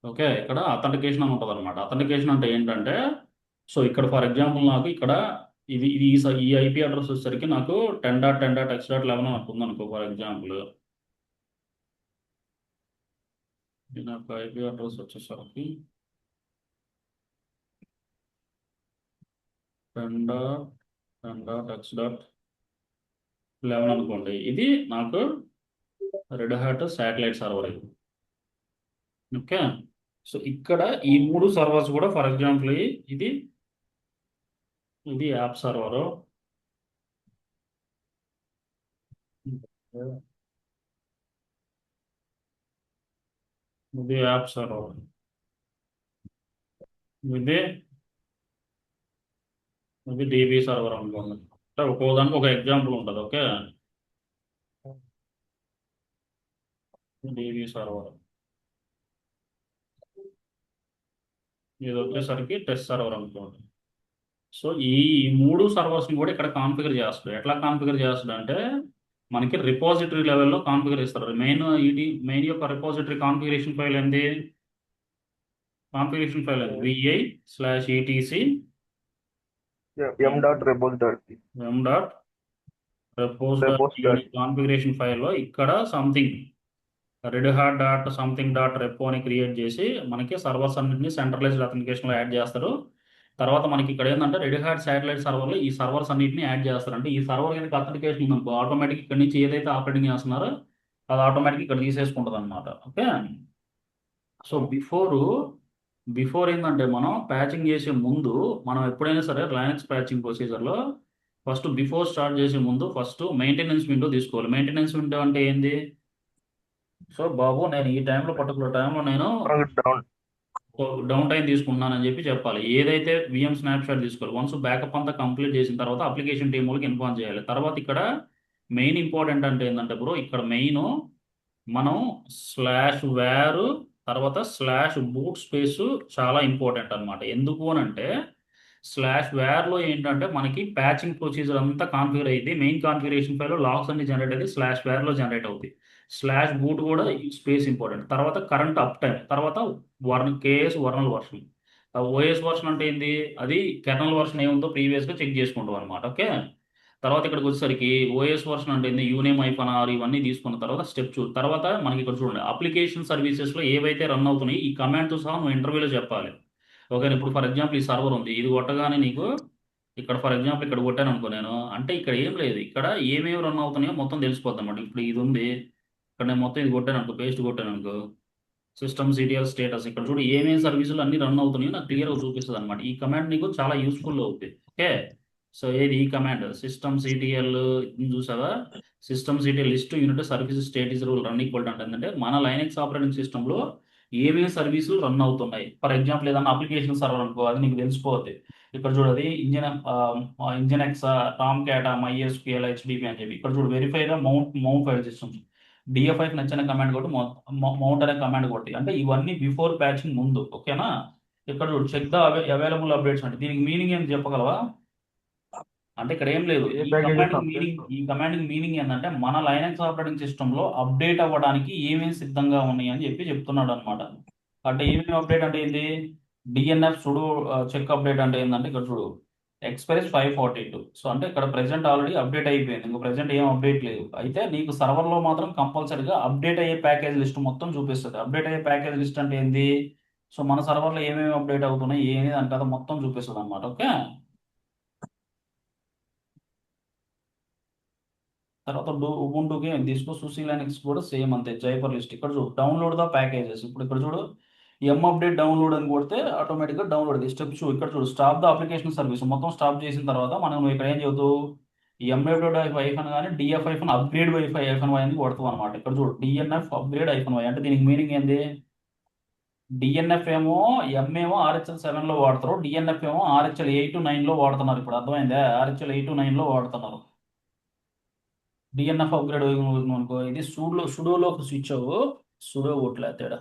Okay, ఇక్కడ authentication అని ఉంటుంది అనమాట. అథెంటికేషన్ అంటే ఏంటంటే, సో ఇక్కడ ఫర్ ఎగ్జాంపుల్ నాకు ఇక్కడ ఇది ఈ ఐపీ అడ్రస్ వచ్చేసరికి నాకు 10.10.x.11 అని ఉంటుంది అనుకో ఫర్ ఎగ్జాంపుల్. ఇది నాకు ఐపీ అడ్రస్ వచ్చేసరికి 10.10.x.11 అనుకోండి. ఇది నాకు రెడ్ హ్యాట్ శాటిలైట్ సర్వర్ ఇది. ఓకే, సో ఇక్కడ ఈ మూడు సర్వర్స్ కూడా ఫర్ ఎగ్జాంపుల్ ఇది ఇది యాప్ సర్వర్, ఇది యాప్ సర్వర్, ఇది ఇది డీబీ సర్వర్ అనుకోండి. అంటే ఒక్కో దానికి ఒక ఎగ్జాంపుల్ ఉంటుంది. ఓకే, డీబీ సర్వర్, ఇది వచ్చేసరికి టెస్ట్ సర్వర్ అనుకోండి. సో ఈ మూడు సర్వర్స్ని కూడా ఇక్కడ కాన్ఫిగర్ చేస్తాడు. ఎట్లా కాన్ఫిగర్ చేస్తాడు అంటే, మనకి రిపాజిటరీ లెవెల్లో కాన్ఫిగర్ ఇస్తారు. మెయిన్ యొక్క రిపాజిటరీ కాన్ఫిగరేషన్ ఫైల్ ఏంది? Configuration file vi/etc m dot repos dot repos dot configuration ఫైల్లో ఇక్కడ something red hot dot something dot repo అని క్రియేట్ చేసి మనకి సర్వర్స్ అన్నింటినీ సెంట్రలైజ్డ్ అథెంటికేషన్లో యాడ్ చేస్తారు. తర్వాత మనకి ఇక్కడ ఏంటంటే రెడ్ హాట్ శాటిలైట్ సర్వర్లో ఈ సర్వర్స్ అన్నింటినీ యాడ్ చేస్తారు. అంటే ఈ సర్వర్ కనుక అథెంటికేషన్ ఉందనుకో, ఆటోమేటిక్ ఇక్కడ నుంచి ఏదైతే ఆపరేటింగ్ చేస్తున్నారో అది ఆటోమేటిక్ ఇక్కడ తీసేసుకుంటుంది అనమాట. ఓకే, సో బిఫోర్ ఏంటంటే మనం ప్యాచింగ్ చేసే ముందు, మనం ఎప్పుడైనా సరే లైనక్స్ ప్యాచింగ్ ప్రొసీజర్లో ఫస్ట్ బిఫోర్ స్టార్ట్ చేసే ముందు ఫస్ట్ మెయింటెనెన్స్ విండో తీసుకోవాలి. మెయింటెనెన్స్ విండో అంటే ఏంది? సో బాబు, నేను ఈ టైంలో పర్టికులర్ టైంలో నేను down. డౌన్ టైం తీసుకున్నానని చెప్పాలి. ఏదైతే విఎం స్నాప్షాట్ తీసుకోవాలి. వన్స్ బ్యాకప్ అంతా కంప్లీట్ చేసిన తర్వాత అప్లికేషన్ టీం వాళ్ళకి ఇన్ఫార్మ్ చేయాలి. తర్వాత ఇక్కడ మెయిన్ ఇంపార్టెంట్ అంటే ఏంటంటే బ్రో, ఇక్కడ మెయిన్ మనం /var తర్వాత /boot స్పేస్ చాలా ఇంపార్టెంట్ అనమాట. ఎందుకు అని అంటే /varలో ఏంటంటే మనకి ప్యాచింగ్ ప్రొసీజర్ అంతా కాన్ఫిగర్ అయ్యింది. మెయిన్ కాన్ఫిగరేషన్ ఫైల్ లాగ్స్ అన్ని జనరేట్ అయ్యి /varలో జనరేట్ అవుతుంది. /boot కూడా స్పేస్ ఇంపార్టెంట్. తర్వాత కరెంట్ అప్ టైం, తర్వాత కేఎస్ వర్నల్ వర్షన్. ఓఎస్ వర్షన్ అంటే ఏంది? అది కెర్నల్ వర్షన్ ఏముందో ప్రీవియస్గా చెక్ చేసుకుంటాం అనమాట. ఓకే, తర్వాత ఇక్కడికి వచ్చేసరికి ఓఎస్ వర్షన్ అంటే ఏంది? యూనేమ్ -r ఇవన్నీ తీసుకున్న తర్వాత స్టెప్ తర్వాత మనకి ఇక్కడ చూడండి, అప్లికేషన్ సర్వీసెస్లో ఏవైతే రన్ అవుతున్నాయి ఈ కమాండ్తో సహా నువ్వు ఇంటర్వ్యూలో చెప్పాలి. ఓకే, ఇప్పుడు ఫర్ ఎగ్జాంపుల్ ఈ సర్వర్ ఉంది, ఇది కొట్టగానే నీకు ఇక్కడ ఫర్ ఎగ్జాంపుల్ ఇక్కడ కొట్టాను అనుకో నేను, అంటే ఇక్కడ ఏం లేదు, ఇక్కడ ఏమేమి రన్ అవుతున్నాయో మొత్తం తెలిసిపోద్ది అనమాట. ఇప్పుడు ఇది ఉంది, ఇక్కడ నేను మొత్తం ఇది కొట్టాను అనుకో, పేస్ట్ కొట్టాను అనుకో, సిస్టమ్ సిటిఎల్ స్టేటస్, ఇక్కడ చూడు ఏమేమి సర్వీసులు అన్ని రన్ అవుతున్నాయో నాకు క్లియర్గా చూపిస్తుంది అనమాట. ఈ కమాండ్ నీకు చాలా యూస్ఫుల్ అవుతుంది. ఓకే, సో ఏది ఈ కమాండ్ సిస్టమ్ సిటిఎల్ చూసావా? System CTL list unit service status rule run equal అంటే మన లైనక్స్ ఆపరేటింగ్ సిస్టంలో ఏమేమి సర్వీసులు రన్ అవుతున్నాయి. ఫర్ ఎగ్జాంపుల్ ఏదన్నా అప్లికేషన్ సర్వర్ అనుకో, అది నీకు తెలిసిపోద్ది. ఇక్కడ చూడది nginx tomcat MySQL HDP అని చెప్పి ఇక్కడ చూడు verify the mount file systems డిఎఫ్ఐకి నచ్చిన కమాండ్ కొట్టి మౌంట్ అనే కమాండ్ కొట్టి, అంటే ఇవన్నీ బిఫోర్ ప్యాచింగ్ ముందు. ఓకేనా, ఇక్కడ చూడు చెక్ ద అవైలబుల్ అప్డేట్స్ అంటే దీనికి మీనింగ్ ఏం చెప్పగలవా? అంటే ఇక్కడ ఏం లేదు, ఈ కమాండింగ్ మీనింగ్ ఏంటంటే మన లైనక్స్ ఆపరేటింగ్ సిస్టంలో అప్డేట్ అవ్వడానికి ఏమేమి సిద్ధంగా ఉన్నాయి అని చెప్తున్నాడు అనమాట. అంటే ఏమేమి అప్డేట్ అంటే ఏంది? డిఎన్ఎఫ్ సుడో చెక్ అప్డేట్ అంటే ఏంటంటే ఇక్కడ చూడు ఎక్స్పైరీస్ 542. సో అంటే ఇక్కడ ప్రెసెంట్ ఆల్రెడీ అప్డేట్ అయిపోయింది, ఇంకా ప్రెసెంట్ ఏం అప్డేట్ లేదు. అయితే నీకు సర్వర్లో మాత్రం కంపల్సరీగా అప్డేట్ అయ్యే ప్యాకేజ్ లిస్ట్ మొత్తం చూపిస్తుంది. అప్డేట్ అయ్యే ప్యాకేజ్ లిస్ట్ అంటే ఏంది? సో మన సర్వర్లో ఏమేమి అప్డేట్ అవుతున్నాయి ఏది అంటే అది మొత్తం చూపిస్తుంది అనమాట. ఓకే, తర్వాత ఉబుంటుకి తీసుకో, సుసి లైనక్స్ కూడా సేమ్ అంతే, జైపర్ లిస్ట్. ఇక్కడ చూడు డౌన్లోడ్ ద ప్యాకేజెస్. ఇప్పుడు ఇక్కడ చూడు అప్డేట్ డౌన్లోడ్ అని కొడితే ఆటోమేటిక్గా డౌన్లోడ్ ఇది స్టెప్ ఇక్కడ చూడు స్టాప్ ద అప్లికేషన్ సర్వీస్ మొత్తం స్టాప్ చేసిన తర్వాత మనం నువ్వు ఇక్కడ ఏం చెబుతావు? ఎంఐ.వైఫన్ కానీ డిఎఫ్ అప్గ్రేడ్ వైఫై అని కొడతావు అనమాట. ఇక్కడ చూడు డిఎన్ఎఫ్ అప్గ్రేడ్ -y అంటే దీనికి మీనింగ్ ఏంది? డిఎన్ఎఫ్ ఏమో ఏమో RHL 7లో వాడతారు, డిఎన్ఎఫ్ ఏమో RHL 8-9లో వాడుతున్నారు. ఇప్పుడు అర్థమైందా? RHL 8-9లో వాడుతున్నారు. డిఎన్ఎఫ్ అప్గ్రేడ్ అనుకో, ఇది సుడోలోకి స్విచ్ అవ్వు, సుడో కొట్లే తేడా.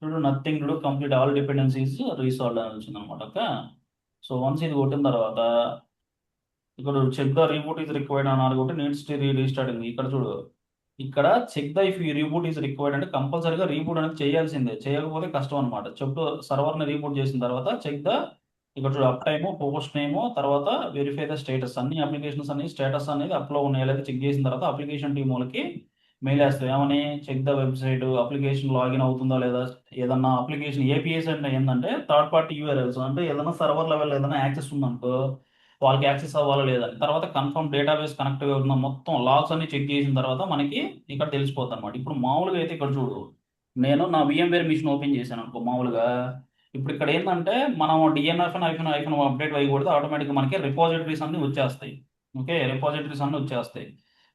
చూడు nothing do complete all dependencies resolve అని వచ్చింది అనమాట. ఓకే, సో వన్స్ ఇది కొట్టిన తర్వాత ఇక్కడ check the reboot is required అన్నారు కాబట్టి నీడ్స్ టు రీస్టార్టింగ్. ఇక్కడ చూడు ఇక్కడ చెక్ ద ఇఫ్ ఈ రీబూట్ ఈజ్ రిక్వైర్డ్ అంటే కంపల్సరీగా రీబూట్ అనేది చేయాల్సిందే, చేయకపోతే కష్టం అనమాట. చెప్తూ సర్వర్ని రీబూట్ చేసిన తర్వాత చెక్ ద, ఇక్కడ చూడు అప్ టైము, పోస్ట్ నేము, తర్వాత వెరిఫై ద స్టేటస్, అన్ని అప్లికేషన్స్ అన్ని స్టేటస్ అనేది అప్లో ఉన్నాయి లేదా చెక్ చేసిన తర్వాత అప్లికేషన్ టీం వాళ్ళకి మెయిల్ వేస్తాయి. ఏమని? Check the website, application login అవుతుందా లేదా, ఏదన్నా అప్లికేషన్ ఏపీఎస్ అంటే ఏంటంటే థర్డ్ పార్టీ యూఆర్ఎల్స్, అంటే ఏదైనా సర్వర్ లెవెల్ ఏదైనా యాక్సెస్ ఉందనుకో వాళ్ళకి యాక్సెస్ అవ్వాలా లేదా, తర్వాత కన్ఫర్మ్ డేటాబేస్ కనెక్ట్ అవుతుందా, మొత్తం లాగ్స్ అన్ని చెక్ చేసిన తర్వాత మనకి ఇక్కడ తెలిసిపోతుంది అనమాట. ఇప్పుడు మామూలుగా అయితే ఇక్కడ చూడు, నేను నా VMware మిషన్ ఓపెన్ చేశాను అనుకో మామూలుగా, ఇప్పుడు ఇక్కడ ఏంటంటే మనం డిఎన్ఎఫ్ ఐఫన్ ఐఫన్ అప్డేట్ అయ్యకూడదు, ఆటోమేటిక్గా మనకి రిపాజిటరీస్ అన్ని వచ్చేస్తాయి. ఓకే, రిపాజిటరీస్ అన్ని వచ్చేస్తాయి.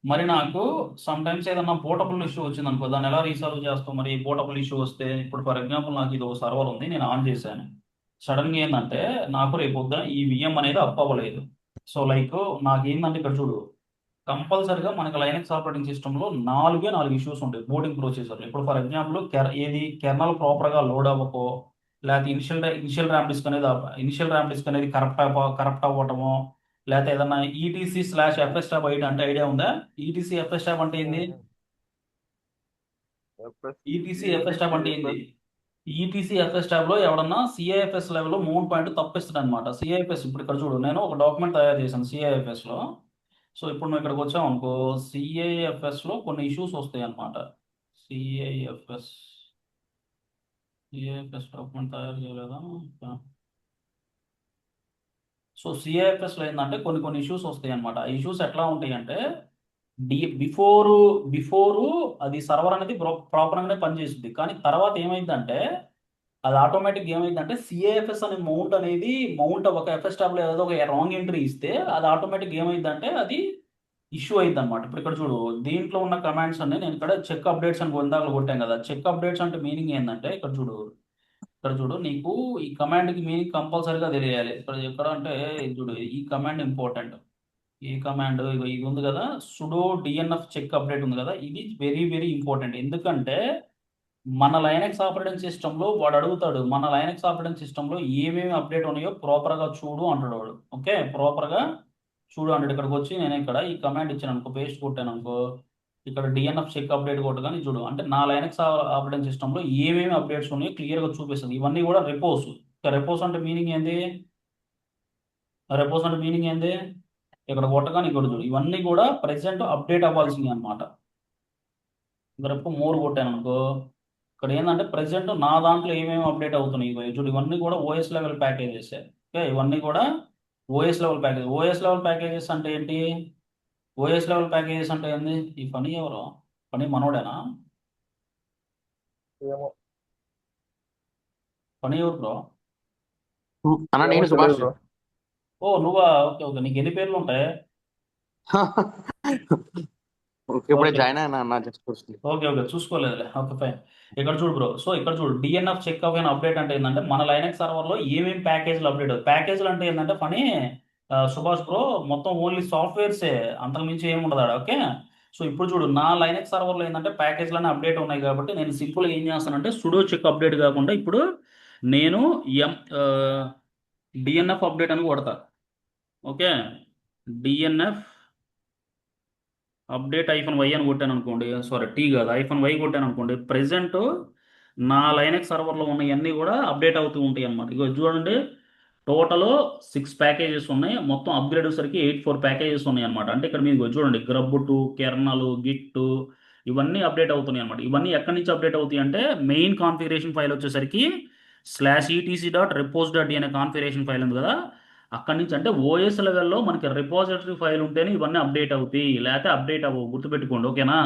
మరి నాకు సమ్ టైమ్స్ ఏదన్నా పోర్టబుల్ ఇష్యూ వచ్చింది అనుకో, దాన్ని ఎలా రీసాల్వ్ చేస్తాం? మరి పోర్టబుల్ ఇష్యూ వస్తే, ఇప్పుడు ఫర్ ఎగ్జాంపుల్ నాకు ఇది ఒక సర్వర్ ఉంది, నేను ఆన్ చేశాను, సడన్గా ఏంటంటే నాకు రేపు పొద్దున ఈ విఎం అనేది అప్ అవ్వలేదు. సో లైక్ నాకు ఏంటంటే ఇక్కడ చూడు, కంపల్సరిగా మనకి లైనక్స్ ఆపరేటింగ్ సిస్టంలో నాలుగు ఇష్యూస్ ఉంటాయి బూటింగ్ ప్రొసీజర్. ఇప్పుడు ఫర్ ఎగ్జాంపుల్ ఏది కెర్నల్ ప్రాపర్గా లోడ్ అవ్వకో, లేకపోతే ఇనిషియల్ ర్యామ్ డిస్క్ అనేది కరప్ట్ అవ్వటము, లేకపోతే ఏదన్నా ETC/FS tab అంటే ఐడియా ఉందా? ETC/FS tab అంటే ఏంది? ETC/FS tab అంటే ఏంది? ETC/FS tab లో ఎవడన్నా CIFS లెవెల్లో మౌంట్ పాయింట్ తప్పిస్తాడు అనమాట. CIFS ఇప్పుడు ఇక్కడ చూడు, నేను ఒక డాక్యుమెంట్ తయారు చేశాను CIFS లో. సో ఇప్పుడు నువ్వు ఇక్కడికి వచ్చావు అనుకో, CIFS లో కొన్ని ఇష్యూస్ వస్తాయి అనమాట. CIFS CIFS డాక్యుమెంట్ తయారు చేయలేదా? సో సిఐఎఫ్ఎస్లో ఏంటంటే కొన్ని ఇష్యూస్ వస్తాయి అనమాట. ఆ ఇష్యూస్ ఎట్లా ఉంటాయి అంటే, బిఫోరు బిఫోరు అది సర్వర్ అనేది ప్రాపర్గానే పనిచేస్తుంది, కానీ తర్వాత ఏమైందంటే అది ఆటోమేటిక్ ఏమైందంటే సిఐఎఫ్ఎస్ అనే మౌంట్ ఒక ఎఫ్ఎస్ ట్యాబ్లో ఏదో ఒక రాంగ్ ఎంట్రీ ఇస్తే అది ఆటోమేటిక్ ఏమైందంటే అది ఇష్యూ అయింది అనమాట. ఇప్పుడు ఇక్కడ చూడు, దీంట్లో ఉన్న కమాండ్స్ అన్ని నేను ఇక్కడ చెక్ అప్డేట్స్ అని ఇందాక కొట్టాను కదా. చెక్ అప్డేట్స్ అంటే మీనింగ్ ఏంటంటే ఇక్కడ చూడు నీకు ఈ కమాండ్కి మీనింగ్ కంపల్సరీగా తెలియాలి. ఇక్కడ అంటే ఇది చూడు, ఈ కమాండ్ ఇంపార్టెంట్. ఈ కమాండ్ ఇది ఉంది కదా, సుడో డిఎన్ఎఫ్ చెక్ అప్డేట్ ఉంది కదా, ఇది వెరీ వెరీ ఇంపార్టెంట్. ఎందుకంటే మన లైనక్స్ ఆపరేటింగ్ సిస్టంలో వాడు అడుగుతాడు, మన లైనక్స్ ఆపరేటింగ్ సిస్టంలో ఏమేమి అప్డేట్ ఉన్నాయో ప్రాపర్గా చూడు అంటాడు వాడు. ఓకే, ప్రాపర్గా చూడు అంటాడు. ఇక్కడికి వచ్చి నేను ఇక్కడ ఈ కమాండ్ ఇచ్చాను అనుకో, పేస్ట్ కొట్టాను అనుకో, ఇక్కడ డిఎన్ఎఫ్ చెక్ అప్డేట్ కొట్టగానే చూడు, అంటే నా లైనక్స్ ఆపరేటింగ్ సిస్టంలో ఏమేమి అప్డేట్స్ ఉన్నాయో క్లియర్గా చూపిస్తుంది. ఇవన్నీ కూడా రెపోస్. రెపోస్ అంటే మీనింగ్ ఏంది? రెపోస్ అంటే మీనింగ్ ఏంది? ఇక్కడ కొట్టగానే ఇక్కడ చూడు, ఇవన్నీ కూడా ప్రెసెంట్ అప్డేట్ అవ్వాల్సింది అనమాట. ఇక్కడ ఎప్పుడు మోర్ కొట్టాను అనుకో, ఇక్కడ ఏంటంటే ప్రెసెంట్ నా దాంట్లో ఏమేమి అప్డేట్ అవుతున్నాయి ఇగో చూడు, ఇవన్నీ కూడా ఓఎస్ లెవెల్ ప్యాకేజెస్. ఓకే, ఇవన్నీ కూడా ఓఎస్ లెవెల్ ప్యాకేజెస్ అంటే ఏంటి? ఓఎస్ లెవెల్ ప్యాకేజెస్ అంటే ఏంది? ఈ పని ఎవరు? పని మనోడేనా? ఏమో పని ఎవరు బ్రో? అన్న ఏమో నేను తెలియదు సుభాష్. బ్రో. ఓ నువ్వా? ఓకే ఓకే, నీకు ఎన్ని పేర్లు ఉంటాయి? ఇప్పుడే ఓకే జాయిన్ అయినా అన్న, జస్ట్ చూస్తుంది. ఓకే ఓకే, చూసుకోలేదులే. Okay fine. ఇక్కడ చూడు బ్రో, సో ఇక్కడ చూడు డిఎన్ఎఫ్ చెక్ అయిన అప్డేట్ అంటే ఏంటంటే మన లైనక్స్ సర్వర్లో ఏమేమి ప్యాకేజీలు అప్డేట్ అవుతాయి. ప్యాకేజీలు అంటే ఏంటంటే పని సుభాష్ బ్రో, మొత్తం ఓన్లీ సాఫ్ట్వేర్సే, అంతకుమించి ఏమి ఉండదు ఆడ. ఓకే, సో ఇప్పుడు చూడు నా లైనక్స్ సర్వర్లో ఏంటంటే ప్యాకేజీలన్నీ అప్డేట్ ఉన్నాయి కాబట్టి నేను సింపుల్గా ఏం చేస్తానంటే సుడో చెక్ అప్డేట్ కాకుండా ఇప్పుడు నేను డిఎన్ఎఫ్ అప్డేట్ అని కొడతా. ఓకే, డిఎన్ఎఫ్ అప్డేట్ -y అని కొట్టాను అనుకోండి, సారీ టీ కాదు -y కొట్టాను అనుకోండి, ప్రెసెంట్ నా లైనక్స్ సర్వర్లో ఉన్నవన్నీ కూడా అప్డేట్ అవుతూ ఉంటాయి అన్నమాట. ఇగో చూడండి, టోటల్ 6 ప్యాకేజెస్ ఉన్నాయి, మొత్తం అప్గ్రేడ్ వచ్చేసరికి 84 ప్యాకేజెస్ ఉన్నాయి అనమాట. అంటే ఇక్కడ మీకు చూడండి, గ్రబ్2, కెర్నల్, గిట్ ఇవన్నీ అప్డేట్ అవుతున్నాయి అనమాట. ఇవన్నీ ఎక్కడి నుంచి అప్డేట్ అవుతాయి అంటే మెయిన్ కాన్ఫిగరేషన్ ఫైల్ వచ్చేసరికి /etc.repos.d అనే కాన్ఫిగరేషన్ ఫైల్ ఉంది కదా, అక్కడి నుంచి. అంటే ఓఎస్ లెవెల్లో మనకి రిపాజిటరీ ఫైల్ ఉంటేనే ఇవన్నీ అప్డేట్ అవుతాయి, లేకపోతే అప్డేట్ అవ్వవు, గుర్తుపెట్టుకోండి. ఓకేనా?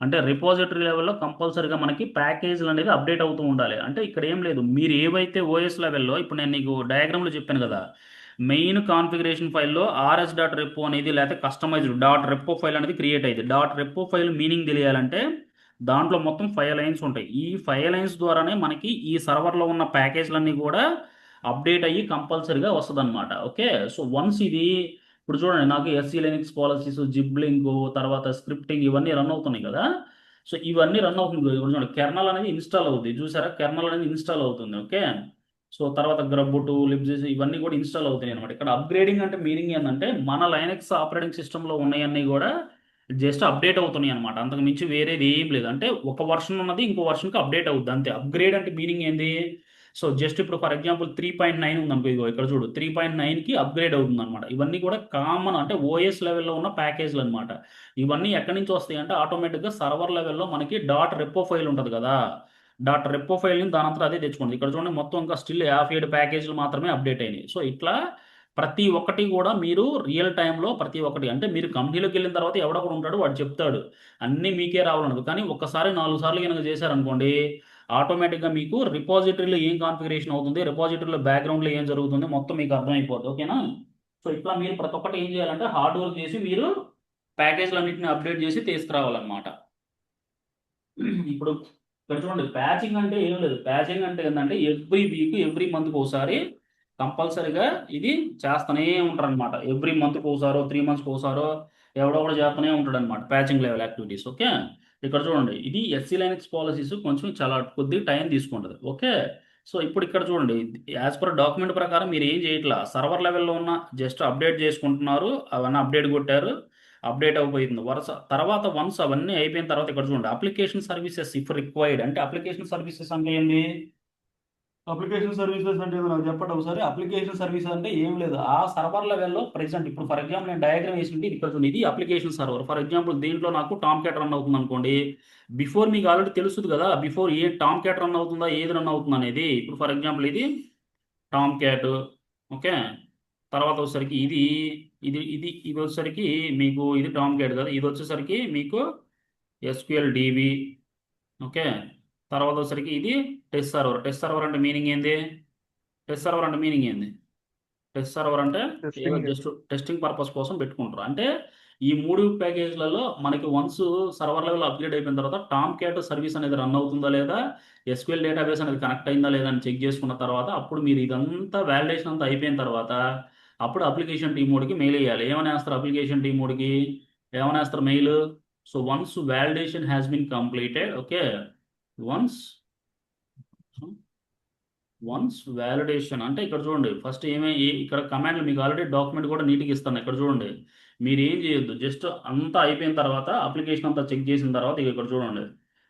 అంటే రిపాజిటరీ లెవెల్లో కంపల్సరీగా మనకి ప్యాకేజీలు అనేది అప్డేట్ అవుతూ ఉండాలి. అంటే ఇక్కడ ఏం లేదు, మీరు ఏవైతే ఓఎస్ లెవెల్లో ఇప్పుడు నేను నీకు డయాగ్రామ్లో చెప్పాను కదా, మెయిన్ కాన్ఫిగరేషన్ ఫైల్లో rs.repo అనేది లేకపోతే కస్టమైజ్డ్ .repo ఫైల్ అనేది క్రియేట్ అయ్యింది. .repo ఫైల్ మీనింగ్ తెలియాలంటే దాంట్లో మొత్తం 5 లైన్స్ ఉంటాయి. ఈ 5 లైన్స్ ద్వారానే మనకి ఈ సర్వర్లో ఉన్న ప్యాకేజ్లన్నీ కూడా అప్డేట్ అయ్యి కంపల్సరీగా వస్తుంది అనమాట. ఓకే, సో వన్స్ ఇది ఇప్పుడు చూడండి, నాకు SC Linux పాలసీస్, జిబ్లింక్, తర్వాత స్క్రిప్టింగ్ ఇవన్నీ రన్ అవుతున్నాయి కదా. సో ఇవన్నీ రన్ అవుతుంది. ఇప్పుడు చూడండి, కెర్నల్ అనేది ఇన్స్టాల్ అవుతుంది, చూసారా? కెర్నల్ అనేది ఇన్స్టాల్ అవుతుంది. ఓకే, సో తర్వాత గ్రబ్2, లిబ్జిస్ ఇవన్నీ కూడా ఇన్స్టాల్ అవుతాయి అనమాట. ఇక్కడ అప్గ్రేడింగ్ అంటే మీనింగ్ ఏంటంటే మన లైనక్స్ ఆపరేటింగ్ సిస్టంలో ఉన్నాయన్నీ కూడా జస్ట్ అప్డేట్ అవుతున్నాయి అనమాట. అంతకు మించి వేరేది ఏం లేదు. అంటే ఒక వర్షన్ ఉన్నది ఇంకో వర్షన్కి అప్డేట్ అవుద్ది అంతే. అప్గ్రేడ్ అంటే మీనింగ్ ఏంది? సో జస్ట్ ఇప్పుడు ఫర్ ఎగ్జాంపుల్ 3.9 ఉంది అనుకో, ఇగో ఇక్కడ చూడు 3.9కి అప్గ్రేడ్ అవుతుంది అనమాట. ఇవన్నీ కూడా కామన్ అంటే ఓఎస్ లెవెల్లో ఉన్న ప్యాకేజ్లు అనమాట. ఇవన్నీ ఎక్కడి నుంచి వస్తాయి అంటే ఆటోమేటిక్గా సర్వర్ లెవెల్లో మనకి డాట్ రెపో ఫైల్ ఉంటుంది కదా, డాట్ రెపో ఫైల్ని దానంతా అదే తెచ్చుకుంది. ఇక్కడ చూడండి మొత్తం ఇంకా స్టిల్ 57 ప్యాకేజీలు మాత్రమే అప్డేట్ అయినాయి. సో ఇట్లా ప్రతి ఒక్కటి కూడా మీరు రియల్ టైంలో ప్రతి ఒక్కటి అంటే మీరు కంపెనీలోకి వెళ్ళిన తర్వాత ఎవడొకడు ఉంటాడు వాడు చెప్తాడు, అన్నీ మీకే రావాలన్నది. కానీ ఒక్కసారి 4 సార్లు కనుక చేశారనుకోండి, ఆటోమేటిక్గా మీకు రిపాజిటరీలో ఏం కాన్ఫిగరేషన్ అవుతుంది, రిపాజిటరీలో బ్యాక్గ్రౌండ్లో ఏం జరుగుతుంది మొత్తం మీకు అర్థమైపోతుంది. ఓకేనా? సో ఇట్లా మీరు ప్రతి ఒక్కటి ఏం చేయాలంటే హార్డ్ వర్క్ చేసి మీరు ప్యాకేజ్లన్నింటినీ అప్డేట్ చేసి తీసుకురావాలన్నమాట. ఇప్పుడు ఇక్కడ చూడండి, ప్యాచింగ్ అంటే ఏం లేదు. ప్యాచింగ్ అంటే ఏంటంటే ఎవ్రీ వీక్ ఎవ్రీ మంత్కి ఒకసారి కంపల్సరీగా ఇది చేస్తూనే ఉంటారు అనమాట. ఎవ్రీ మంత్కి ఒకసారో 3 మంత్స్కి ఒకసారో ఎవడో కూడా చేస్తూనే ఉంటాడు అనమాట ప్యాచింగ్ లెవెల్ యాక్టివిటీస్. ఓకే, ఇక్కడ చూడండి ఇది ఎస్సీ లైనక్స్ పాలసీస్ కొంచెం చాలా కొద్దిగా టైం తీసుకుంటుంది. ఓకే, సో ఇప్పుడు ఇక్కడ చూడండి, యాజ్ పర్ డాక్యుమెంట్ ప్రకారం మీరు ఏం చేయట్లా, సర్వర్ లెవెల్లో ఉన్న జస్ట్ అప్డేట్ చేసుకుంటున్నారు, అవన్నీ అప్డేట్ కొట్టారు, అప్డేట్ అయిపోయింది వరుస. తర్వాత వన్స్ అవన్నీ అయిపోయిన తర్వాత ఇక్కడ చూడండి అప్లికేషన్ సర్వీసెస్ ఇఫ్ రిక్వైర్డ్. అంటే అప్లికేషన్ సర్వీసెస్ అంటే ఏంది? అప్లికేషన్ సర్వీసెస్ అంటే ఏదో నాకు చెప్పండి ఒకసారి. అప్లికేషన్ సర్వీసెస్ అంటే ఏం లేదు, ఆ సర్వర్ లెవెల్లో ప్రెసెంట్ ఇప్పుడు ఫర్ ఎగ్జాంపుల్ నేను డయాగ్రామ్ వేసింటే ఇది ఇక్కడ చూడండి, ఇది అప్లికేషన్ సర్వర్. ఫర్ ఎగ్జాంపుల్ దీంట్లో నాకు టామ్ క్యాట్ రన్ అవుతుంది అనుకోండి, బిఫోర్ మీకు ఆల్రెడీ తెలుస్తుంది కదా, బిఫోర్ ఏ టామ్ క్యాట్ రన్ అవుతుందా ఏది రన్ అవుతుంది అనేది. ఇప్పుడు ఫర్ ఎగ్జాంపుల్ ఇది టామ్ క్యాట్. ఓకే, తర్వాత వచ్చేసరికి ఇది ఇది ఇది ఇది వచ్చేసరికి మీకు ఇది టామ్ క్యాట్ కదా, ఇది వచ్చేసరికి మీకు ఎస్క్యూఎల్ డిబి. ఓకే, తర్వాత వచ్చేసరికి ఇది టెస్ట్ సర్వర్. టెస్ట్ సర్వర్ అంటే మీనింగ్ ఏంది? టెస్ట్ సర్వర్ అంటే మీనింగ్ ఏంది? టెస్ట్ సర్వర్ అంటే ఏదో టెస్టింగ్. జస్ట్ టెస్టింగ్ పర్పస్ కోసం పెట్టుకుంటారు. అంటే ఈ 3 ప్యాకేజ్లలో మనకి వన్స్ సర్వర్ లెవెల్ అప్గ్రేడ్ అయిపోయిన తర్వాత టామ్ క్యాట్ సర్వీస్ అనేది రన్ అవుతుందా లేదా, ఎస్క్యూఎల్ డేటాబేస్ అనేది కనెక్ట్ అయిందా లేదా అని చెక్ చేసుకున్న తర్వాత అప్పుడు మీరు ఇదంతా వాలిడేషన్ అంతా అయిపోయిన తర్వాత అప్పుడు అప్లికేషన్ టీమ్ మోడ్కి మెయిల్ వేయాలి. ఏమని వేస్తారు అప్లికేషన్ టీమ్ మోడ్కి? ఏమని వేస్తారు mail? So once validation has been completed. Okay, once validation అంటే ఇక్కడ చూడండి ఫస్ట్ ఇక్కడ కమాండ్లు మీకు ఆల్రెడీ డాక్యుమెంట్ కూడా నీట్గా ఇస్తాను. ఇక్కడ చూడండి మీరు ఏం చేయొద్దు, జస్ట్ అంతా అయిపోయిన తర్వాత అప్లికేషన్ అంతా చెక్ చేసిన తర్వాత ఇక్కడ చూడండి.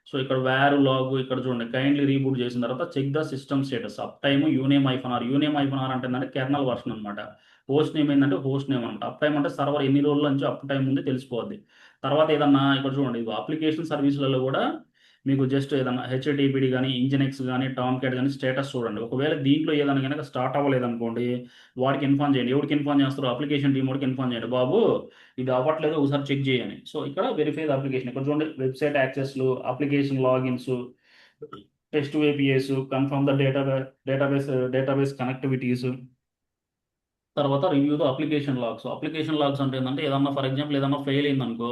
సో ఇక్కడ వ్యార్ లాగ్ ఇక్కడ చూడండి, కైండ్లీ రీబూట్ చేసిన తర్వాత check the system status uptime uname hyphen uname hyphen అంటే ఏంటంటే కెర్నల్ వర్షన్ అనమాట. హోస్ట్ నేమ్ ఏంటంటే హోస్ట్ నేమ్ అనమాట. అప్ టైమ్ అంటే సర్వర్ ఎన్ని రోజుల నుంచి అప్ టైం ఉంది తెలిసిపోద్ది. తర్వాత ఏదన్నా ఇక్కడ చూడండి అప్లికేషన్ సర్వీసులలో కూడా మీకు జస్ట్ ఏదైనా హెచ్టిటిపిడి కానీ ఇంజినెక్స్ కానీ టామ్ క్యాట్ కానీ స్టేటస్ చూడండి. ఒకవేళ దీంట్లో ఏదైనా కనుక స్టార్ట్ అవ్వలేదు అనుకోండి, వాడికి ఇన్ఫార్మ్ చేయండి. ఎవరికి ఇన్ఫార్మ్ చేస్తారో అప్లికేషన్ టీమ్ వాడికి ఇన్ఫార్మ్ చేయండి, బాబు ఇది అవ్వట్లేదు ఒకసారి చెక్ చేయని. సో ఇక్కడ వెరిఫై ద అప్లికేషన్. ఇక్కడ చూడండి వెబ్సైట్ యాక్సెస్లు, application logins, test APIs, confirm the database connectivities, తర్వాత review the application logs. Application logs అంటే ఏంటంటే ఏదన్నా ఫర్ ఎగ్జాంపుల్ ఏదన్నా ఫెయిల్ అయిందనుకో,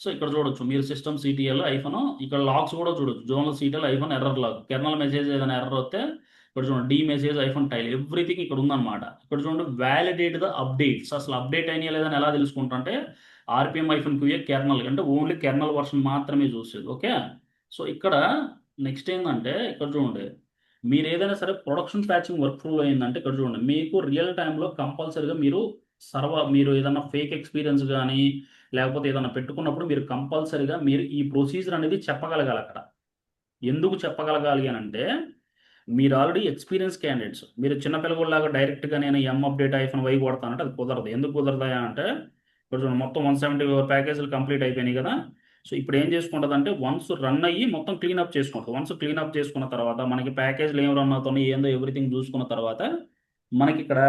సో ఇక్కడ చూడొచ్చు మీరు సిస్టమ్ సిటిఎల్ ఐఫోన్, ఇక్కడ లాగ్స్ కూడా చూడొచ్చు. Journal CTL hyphen error log, kernel message ఏదైనా ఎర్రర్ వస్తే ఇక్కడ చూడండి D message hyphen tail, everything ఇక్కడ ఉందన్నమాట. ఇక్కడ చూడండి వ్యాలిడేట్ ద అప్డేట్స్. అసలు అప్డేట్ అయినా లేదని ఎలా తెలుసుకుంటా అంటే ఆర్పిఎం ఐఫోన్ క్యూఏ కెర్నల్ అంటే ఓన్లీ కెర్నల్ వర్షన్ మాత్రమే చూసేది. ఓకే, సో ఇక్కడ నెక్స్ట్ ఏంటంటే ఇక్కడ చూడండి మీరు ఏదైనా సరే ప్రొడక్షన్ ప్యాచింగ్ వర్క్ ఫ్లో అయిందంటే ఇక్కడ చూడండి మీకు రియల్ టైంలో కంపల్సరీగా మీరు ఏదైనా ఫేక్ ఎక్స్పీరియన్స్ కానీ లేకపోతే ఏదైనా పెట్టుకున్నప్పుడు మీరు కంపల్సరీగా మీరు ఈ ప్రొసీజర్ అనేది చెప్పగలగాలి అక్కడ. ఎందుకు చెప్పగలగాలి అని అంటే మీరు ఆల్రెడీ ఎక్స్పీరియన్స్ క్యాండిడేట్స్, మీరు చిన్నపిల్లలాగా డైరెక్ట్గా నేను ఎం అప్డేట్ ఐఫోన్ వై కొడతానంటే అది కుదరదు. ఎందుకు కుదరదా అంటే ఇక్కడ చూడండి మొత్తం 174 ప్యాకేజీలు కంప్లీట్ అయిపోయినాయి కదా. సో ఇప్పుడు ఏం చేసుకుంటుంది అంటే వన్స్ రన్ అయ్యి మొత్తం క్లీనప్ చేసుకుంటుంది. వన్స్ క్లీనప్ చేసుకున్న తర్వాత మనకి ప్యాకేజ్లు ఏం రన్ అవుతున్నాయి ఏందో ఎవ్రీథింగ్ చూసుకున్న తర్వాత మనకి ఇక్కడ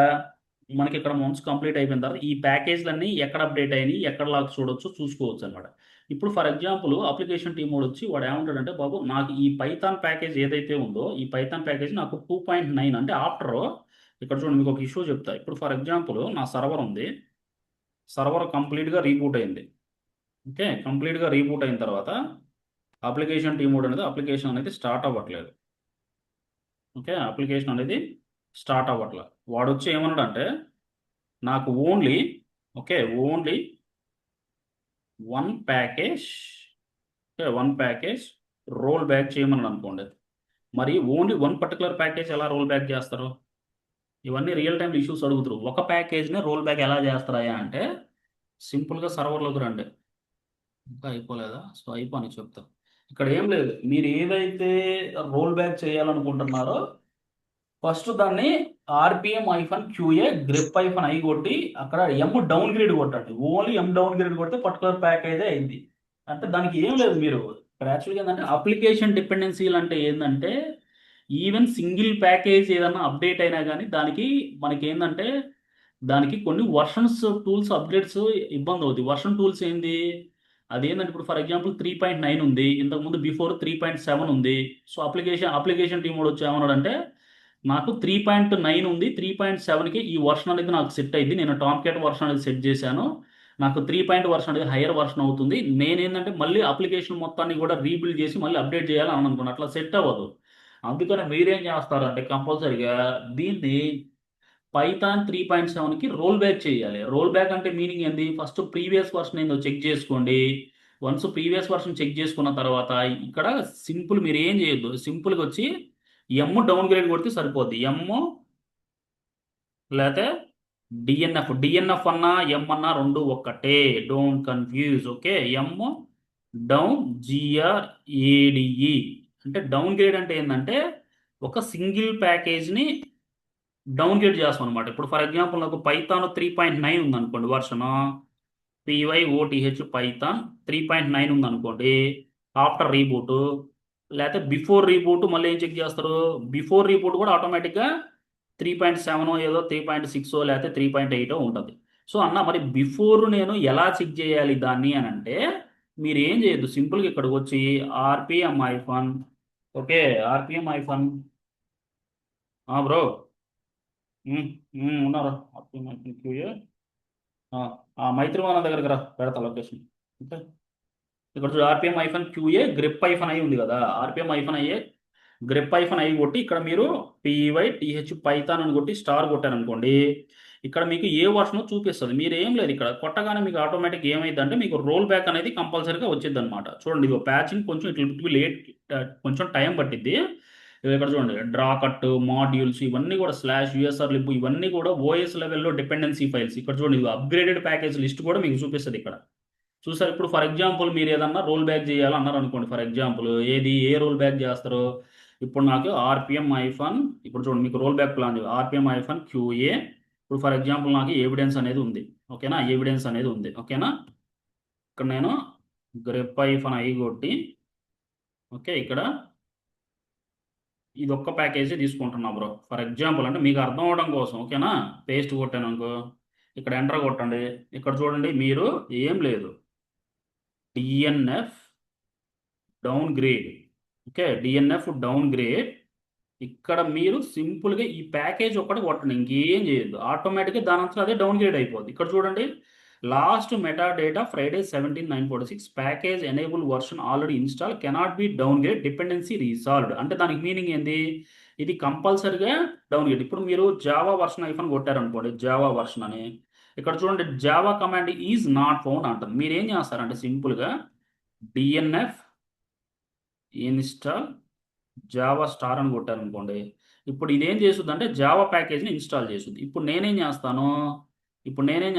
వన్స్ కంప్లీట్ అయిపోయిన తర్వాత ఈ ప్యాకేజ్లన్నీ ఎక్కడ అప్డేట్ అయినాయి ఎక్కడ లాగ్ చూసుకోవచ్చు అనమాట. ఇప్పుడు ఫర్ ఎగ్జాంపుల్ అప్లికేషన్ టీమ్ వాడు వచ్చి వాడు ఏమంటాడంటే బాబు నాకు ఈ పైథాన్ ప్యాకేజ్ ఏదైతే ఉందో ఈ పైథాన్ ప్యాకేజ్ నాకు 2.9 అంటే ఆఫ్టర్ ఇక్కడ చూడండి మీకు ఒక ఇష్యూ చెప్తా. ఇప్పుడు ఫర్ ఎగ్జాంపుల్ నా సర్వర్ ఉంది, సర్వర్ కంప్లీట్గా రీబూట్ అయింది. ఓకే, కంప్లీట్గా రీబూట్ అయిన తర్వాత అప్లికేషన్ టీమ్ మోడ్ అనేది అప్లికేషన్ అనేది స్టార్ట్ అవ్వట్లేదు. ఓకే, అప్లికేషన్ అనేది స్టార్ట్ అవ్వట్లేదు. వాడు వచ్చి ఏమన్నాడంటే నాకు only one package roll back చేయమని అనుకోండి. మరి ఓన్లీ వన్ పర్టికులర్ ప్యాకేజ్ ఎలా రోల్ బ్యాక్ చేస్తారు? ఇవన్నీ రియల్ టైం ఇష్యూస్ అడుగుతారు. ఒక ప్యాకేజ్ని రోల్ బ్యాక్ ఎలా చేస్తారా అంటే సింపుల్గా సర్వర్లోకి రండి. ఇంకా అయిపోలేదా? సో అయిపోని చెప్తా. ఇక్కడ ఏం లేదు, మీరు ఏదైతే రోల్ బ్యాక్ చేయాలనుకుంటున్నారో ఫస్ట్ దాన్ని RPM hyphen QA grip hyphen I కొట్టి అక్కడ ఎం డౌన్ గ్రేడ్ కొట్టండి. ఓన్లీ ఎం డౌన్ గ్రేడ్ కొడితే పర్టికులర్ ప్యాకేజే అయింది. అంటే దానికి ఏం లేదు, మీరు ఇక్కడ యాక్చువల్గా ఏంటంటే అప్లికేషన్ డిపెండెన్సీలు అంటే ఏంటంటే ఈవెన్ సింగిల్ ప్యాకేజ్ ఏదైనా అప్డేట్ అయినా కానీ దానికి మనకి ఏంటంటే దానికి కొన్ని వర్షన్స్ టూల్స్ అప్గ్రేడ్స్ ఇబ్బంది అవుతుంది. వర్షన్ టూల్స్ ఏంది, అదేంటంటే ఇప్పుడు ఫర్ ఎగ్జాంపుల్ 3.9 ఉంది, ఇంతకుముందు బిఫోర్ 3.7 ఉంది. సో అప్లికేషన్ టీమ్ వాడు వచ్చి ఏమన్నాడంటే నాకు 3.9 ఉంది, 3.7కి ఈ వర్షన్ అనేది నాకు సెట్ అయింది, నేను టామ్ క్యాట్ వర్షన్ అనేది సెట్ చేశాను, నాకు 3 వర్షన్ అనేది హైయర్ వర్షన్ అవుతుంది, నేనేంటంటే మళ్ళీ అప్లికేషన్ మొత్తాన్ని కూడా రీబిల్డ్ చేసి మళ్ళీ అప్డేట్ చేయాలని అనుకున్నాను. అట్లా సెట్ అవ్వదు. అందుకని మీరేం చేస్తారంటే కంపల్సరీగా దీన్ని పైథాన్ 3.7కి రోల్ బ్యాక్ చేయాలి. రోల్ బ్యాక్ అంటే మీనింగ్ ఏంది, ఫస్ట్ ప్రీవియస్ వర్షన్ ఏందో చెక్ చేసుకోండి. వన్స్ ప్రీవియస్ వర్షన్ చెక్ చేసుకున్న తర్వాత ఇక్కడ సింపుల్ మీరు ఏం చేయొద్దు, సింపుల్గా వచ్చి ఎమ్ డౌన్ గ్రేడ్ కొడితే సరిపోద్ది. ఎమ్ లేకపోతే డిఎన్ఎఫ్ అన్నా ఎమ్ అన్నా రెండు ఒక్కటే, don't confuse. Okay, M down G R A D E అంటే డౌన్ గ్రేడ్ అంటే ఏంటంటే ఒక సింగిల్ ప్యాకేజ్ని డౌన్ గ్రేడ్ చేస్తాం అనమాట. ఇప్పుడు ఫర్ ఎగ్జాంపుల్ నాకు పైథాన్ 3.9 ఉందనుకోండి, వర్షన్ PYOTH పైథాన్ 3.9 ఉందనుకోండి, ఆఫ్టర్ రీబూట్ లేకపోతే బిఫోర్ రీబూట్ మళ్ళీ ఏం చెక్ చేస్తారు, బిఫోర్ రీబూట్ కూడా ఆటోమేటిక్గా 3.7 ఏదో 3.6 లేకపోతే 3.8 ఉంటుంది. సో అన్న మరి బిఫోర్ నేను ఎలా చెక్ చేయాలి దాన్ని అని అంటే మీరు ఏం చేయొద్దు, సింపుల్గా ఇక్కడికి వచ్చి RPM hyphen, okay RPM hyphen bro ఉన్నారా, ఆర్పిఎం ఐఫన్ క్యూఏ మైత్రివాన దగ్గరికి రా, పెడతా లొకేషన్. ఓకే, ఇక్కడ చూడు RPM hyphen QA grip hyphen అయి ఉంది కదా, ఆర్పిఎం ఐఫన్ అయ్యే గ్రిప్ ఐఫన్ అయి కొట్టి ఇక్కడ మీరు PYTH పైథాన్ అని కొట్టి స్టార్ కొట్టారనుకోండి, ఇక్కడ మీకు ఏ వర్షన్ చూపిస్తుంది. మీరు ఏం లేదు ఇక్కడ కొట్టగానే మీకు ఆటోమేటిక్ ఏమైంది అంటే మీకు రోల్ బ్యాక్ అనేది కంపల్సరీగా వచ్చింది అనమాట. చూడండి ఇది ప్యాచింగ్ కొంచెం ఇట్లా లేట్, కొంచెం టైం పట్టిద్ది. ఇక్కడ చూడండి డ్రా కట్ మాడ్యూల్స్ ఇవన్నీ కూడా /USR లిబ్ ఇవన్నీ కూడా ఓఎస్ లెవెల్లో డిపెండెన్సీ ఫైల్స్. ఇక్కడ చూడండి ఇది అప్గ్రేడెడ్ ప్యాకేజ్ లిస్ట్ కూడా మీకు చూపిస్తుంది ఇక్కడ. చూసారు, ఇప్పుడు ఫర్ ఎగ్జాంపుల్ మీరు ఏదన్నా రోల్ బ్యాక్ చేయాలన్నారు అనుకోండి, for example A roll back చేస్తారు, ఇప్పుడు నాకు ఆర్పిఎం ఐఫన్, ఇప్పుడు చూడండి మీకు roll back plan RPM hyphen QA, ఇప్పుడు ఫర్ ఎగ్జాంపుల్ నాకు ఎవిడెన్స్ అనేది ఉంది, ఓకేనా, ఎవిడెన్స్ అనేది ఉంది, ఓకేనా. ఇక్కడ నేను గ్రిప్ ఐఫన్ ఐ కొట్టి, ఓకే ఇక్కడ ఇది ఒక్క ప్యాకేజీ తీసుకుంటున్నా బ్రో, ఫర్ ఎగ్జాంపుల్ అంటే మీకు అర్థం అవడం కోసం, ఓకేనా. పేస్ట్ కొట్టాను అనుకో, ఇక్కడ ఎంటర్ కొట్టండి, ఇక్కడ చూడండి మీరు ఏం లేదు DNF down grade, okay DNF down grade. ఇక్కడ మీరు సింపుల్గా ఈ ప్యాకేజ్ ఒకటి కొట్టండి, ఇంకేం చేయొద్దు, ఆటోమేటిక్గా దాని అంతా అదే డౌన్ గ్రేడ్ అయిపోద్ది. ఇక్కడ చూడండి last metadata Friday 17/9/46 package enable version already install cannot be downgrade dependency resolved. అంటే దానికి మీనింగ్ ఏంది, ఇది కంపల్సరీగా డౌన్ గ్రేడ్. ఇప్పుడు మీరు జావా వర్షన్ ఐఫన్ కొట్టారనుకోండి, జావా వర్షన్ అని ఇక్కడ చూడండి Java command is not found అంటుంది. మీరు ఏం చేస్తారంటే సింపుల్గా డిఎన్ఎఫ్ ఇన్స్టాల్ జావా స్టార్ అని కొట్టారనుకోండి, ఇప్పుడు ఇదేం చేస్తుంది అంటే జావా ప్యాకేజ్ని ఇన్స్టాల్ చేస్తుంది. ఇప్పుడు నేనేం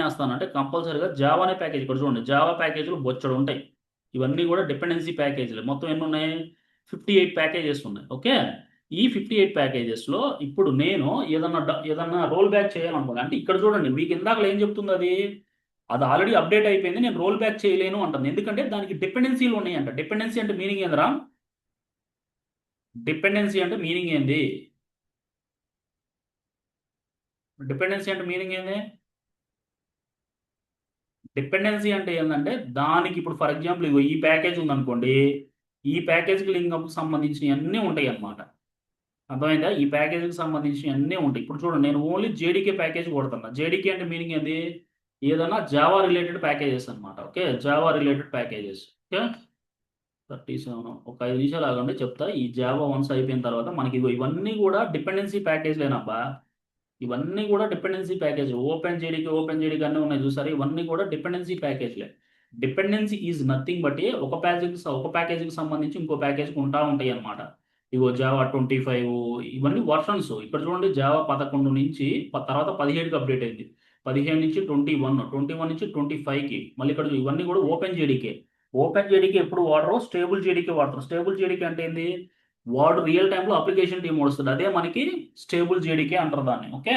చేస్తాను అంటే కంపల్సరీగా జావా అనే ప్యాకేజ్, ఇక్కడ చూడండి జావా ప్యాకేజీలు బొచ్చడు ఉంటాయి, ఇవన్నీ కూడా డిపెండెన్సీ ప్యాకేజీలు. మొత్తం ఎన్ని ఉన్నాయి, 58 ప్యాకేజెస్ ఉన్నాయి. ఓకే, ఈ 58 ప్యాకేజెస్లో ఇప్పుడు నేను ఏదన్నా రోల్ బ్యాక్ చేయాలనుకోండి, అంటే ఇక్కడ చూడండి మీకు ఇందాక ఏం చెప్తుంది, అది ఆల్రెడీ అప్డేట్ అయిపోయింది, నేను రోల్ బ్యాక్ చేయలేను అంటుంది. ఎందుకంటే దానికి డిపెండెన్సీలు ఉన్నాయంట. డిపెండెన్సీ అంటే మీనింగ్ ఏందిరా, డిపెండెన్సీ అంటే మీనింగ్ ఏంది, డిపెండెన్సీ అంటే మీనింగ్ ఏంది, డిపెండెన్సీ అంటే ఏంటంటే దానికి ఇప్పుడు ఫర్ ఎగ్జాంపుల్ ఈ ప్యాకేజ్ ఉందనుకోండి, ఈ ప్యాకేజ్కి లింక్అప్కి సంబంధించిన అన్నీ ఉంటాయి అన్నమాట. అర్థమైందా, ఈ ప్యాకేజీకి సంబంధించిన అన్నీ ఉంటాయి. ఇప్పుడు చూడండి నేను ఓన్లీ జేడీకే ప్యాకేజ్ కొడుతున్నా. జేడీకే అంటే మీనింగ్ ఏంది, ఏదైనా జావా రిలేటెడ్ ప్యాకేజెస్ అనమాట. Okay, Java related packages. Okay 37 ఒక 5 నిమిషాలు ఆగండి చెప్తా. ఈ జావా వన్స్ అయిపోయిన తర్వాత మనకి ఇవన్నీ కూడా డిపెండెన్సీ ప్యాకేజ్ లేనబ్బా, ఇవన్నీ కూడా డిపెండెన్సీ ప్యాకేజ్. ఓపెన్ జేడీకి అన్నీ ఉన్నాయి చూసారు, ఇవన్నీ కూడా డిపెండెన్సీ ప్యాకేజ్లే. డిపెండెన్సీ ఈజ్ నథింగ్ బట్ ఒక ప్యాకేజీకి సంబంధించి ఇంకో ప్యాకేజ్కి ఉంటాయి అనమాట. ఇగో జావా 25 ఇవన్నీ వర్షన్స్. ఇక్కడ చూడండి జావా 11 నుంచి తర్వాత 17కి అప్డేట్ అయింది, 15 నుంచి 21 నుంచి 25కి, మళ్ళీ ఇక్కడ ఇవన్నీ కూడా ఓపెన్ జేడీకే. ఓపెన్ జేడీకి ఎప్పుడు వాడరు, స్టేబుల్ జేడీకి వాడతారు. స్టేబుల్ జేడీకి అంటే ఏంది, వాడు రియల్ టైంలో అప్లికేషన్ టీం వస్తుంది, అదే మనకి స్టేబుల్ జేడీకి అంటారు దాన్ని. ఓకే,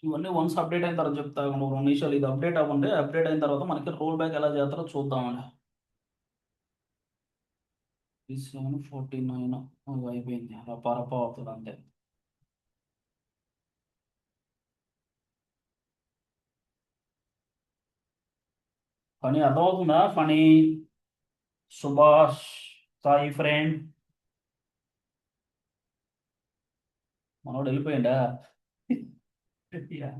ఇవన్నీ వన్స్ అప్డేట్ అయిన తర్వాత చెప్తా. 2 నిమిషాలు ఇది అప్డేట్ అవ్వండి. అప్డేట్ అయిన తర్వాత మనకి రోల్ బ్యాక్ ఎలా చేస్తారో చూద్దామండి. 749 అయిపోయింది, రప అవుతుంది అంతే. పని అర్థమవుతుందా? పని సుభాష్, సాయి ఫ్రెండ్, మనోడు వెళ్ళిపోయిందా? యా.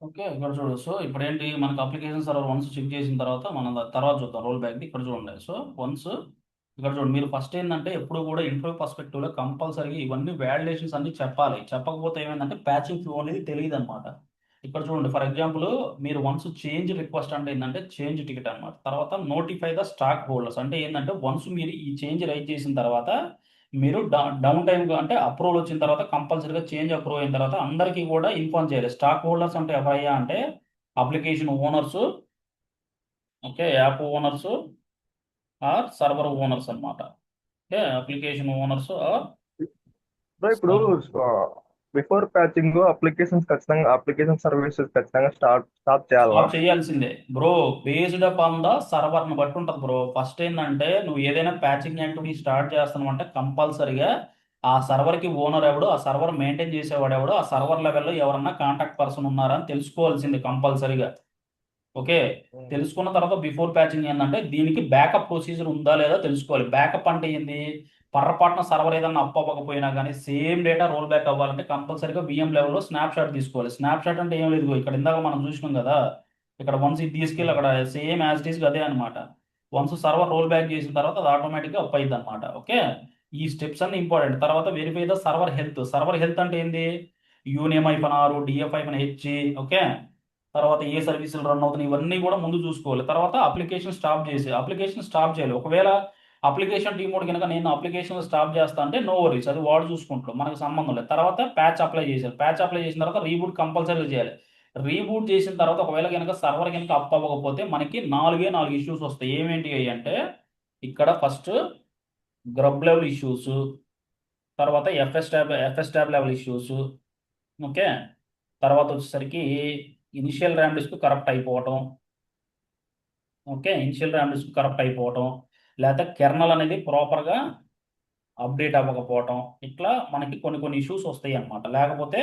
ఓకే, ఇక్కడ చూడు. సో ఇప్పుడు ఏంటి, మనకు అప్లికేషన్ సర్వర్ వన్స్ చెక్ చేసిన తర్వాత మనం తర్వాత చూద్దాం రోల్ బ్యాక్. ఇక్కడ చూడండి. సో వన్స్ ఇక్కడ చూడండి, మీరు ఫస్ట్ ఏంటంటే ఎప్పుడు కూడా ఇంటర్వ్యూ పర్స్పెక్టివ్లో కంపల్సరీగా ఇవన్నీ వ్యాలిడేషన్స్ అన్ని చెప్పాలి. చెప్పకపోతే ఏమైందంటే ప్యాచింగ్ ఫ్లో అనేది తెలియదు అనమాట. ఇక్కడ చూడండి, ఫర్ ఎగ్జాంపుల్ మీరు వన్స్ చేంజ్ రిక్వెస్ట్ అంటే ఏంటంటే చేంజ్ టికెట్ అనమాట. తర్వాత నోటిఫై ద స్టాక్ హోల్డర్స్ అంటే ఏంటంటే వన్స్ మీరు ఈ చేంజ్ రైజ్ చేసిన తర్వాత మీరు డౌన్ టైం అంటే అప్రూవల్ వచ్చిన తర్వాత కంపల్సరీగా చేంజ్ అప్రూవ్ అయిన తర్వాత అందరికీ కూడా ఇన్ఫార్మ్ చేయాలి. స్టాక్ హోల్డర్స్ అంటే ఎవరయ్యా అంటే application owners, okay, app owners or server owners అన్నమాట. Okay, application owners or bro ఇప్పుడు బిఫోర్ ప్యాచింగ్ అప్లికేషన్ సర్వీసెస్ ఖచ్చితంగా స్టాప్ చేయాలా? స్టాప్ చేయాల్సిందే bro. Based up on the సర్వర్ని బట్టి ఉంటుంది బ్రో. ఫస్ట్ ఏంటంటే నువ్వు ఏదైనా ప్యాచింగ్ యాక్టివిటీ స్టార్ట్ చేస్తున్నావు అంటే కంపల్సరిగా ఆ సర్వర్కి ఓనర్ ఎవడు, ఆ సర్వర్ మెయింటైన్ చేసేవాడు ఎవడు, ఆ సర్వర్ లెవెల్లో ఎవరన్నా కాంటాక్ట్ పర్సన్ ఉన్నారా అని తెలుసుకోవాల్సింది కంపల్సరిగా. ఓకే, తెలుసుకున్న తర్వాత బిఫోర్ ప్యాచింగ్ ఏంటంటే దీనికి బ్యాకప్ ప్రొసీజర్ ఉందా లేదా తెలుసుకోవాలి. బ్యాకప్ అంటే ఏంది, పొరపాటున సర్వర్ ఏదన్నా అప్ అవ్వకపోయినా కానీ సేమ్ డేటా రోల్ బ్యాక్ అవ్వాలంటే కంపల్సరీగా VM లెవెల్లో స్నాప్ షాట్ తీసుకోవాలి. స్నాప్ షాట్ అంటే ఏం లేదు, ఇగో ఇక్కడ ఇందాక మనం చూసినాం కదా, ఇక్కడ వన్స్ ఇది తీసుకెళ్ళి అక్కడ సేమ్ యాజ్ ఇట్ ఈస్ అదే అనమాట. వన్స్ సర్వర్ రోల్ బ్యాక్ చేసిన తర్వాత అది ఆటోమేటిక్గా అప్ అయింది అనమాట. ఓకే, ఈ స్టెప్స్ అన్ని ఇంపార్టెంట్. తర్వాత verify the server health. Server health అంటే ఏంది, UNAME-R, DF-H, ఓకే, తర్వాత ఏ సర్వీసులు రన్ అవుతున్నాయి ఇవన్నీ కూడా ముందు చూసుకోవాలి. తర్వాత అప్లికేషన్ స్టాప్ చేయాలి. ఒకవేళ అప్లికేషన్ టీమ్ కనుక నేను అప్లికేషన్ స్టాప్ చేస్తా అంటే నో వరీస్, అది వాడు చూసుకుంటాడు, మనకు సంబంధం లేదు. తర్వాత ప్యాచ్ అప్లై చేయాలి. ప్యాచ్ అప్లై చేసిన తర్వాత రీబూట్ కంపల్సరీ చేయాలి. రీబూట్ చేసిన తర్వాత ఒకవేళ కనుక సర్వర్ కనుక అప్ అవ్వకపోతే మనకి 4 ఇష్యూస్ వస్తాయి. ఏమేంటి అంటే ఇక్కడ ఫస్ట్ గ్రబ్ లెవెల్ ఇష్యూస్, తర్వాత FS tab level issues, okay, తర్వాత వచ్చేసరికి ఇనిషియల్ ర్యామ్ డిస్క్ కరప్ట్ అయిపోవటం, okay, initial RAM disk corrupt అయిపోవటం, లేదా కెర్నల్ అనేది ప్రాపర్గా అప్డేట్ అవ్వకపోవటం, ఇట్లా మనకి కొన్ని ఇష్యూస్ వస్తాయి అన్నమాట. లేకపోతే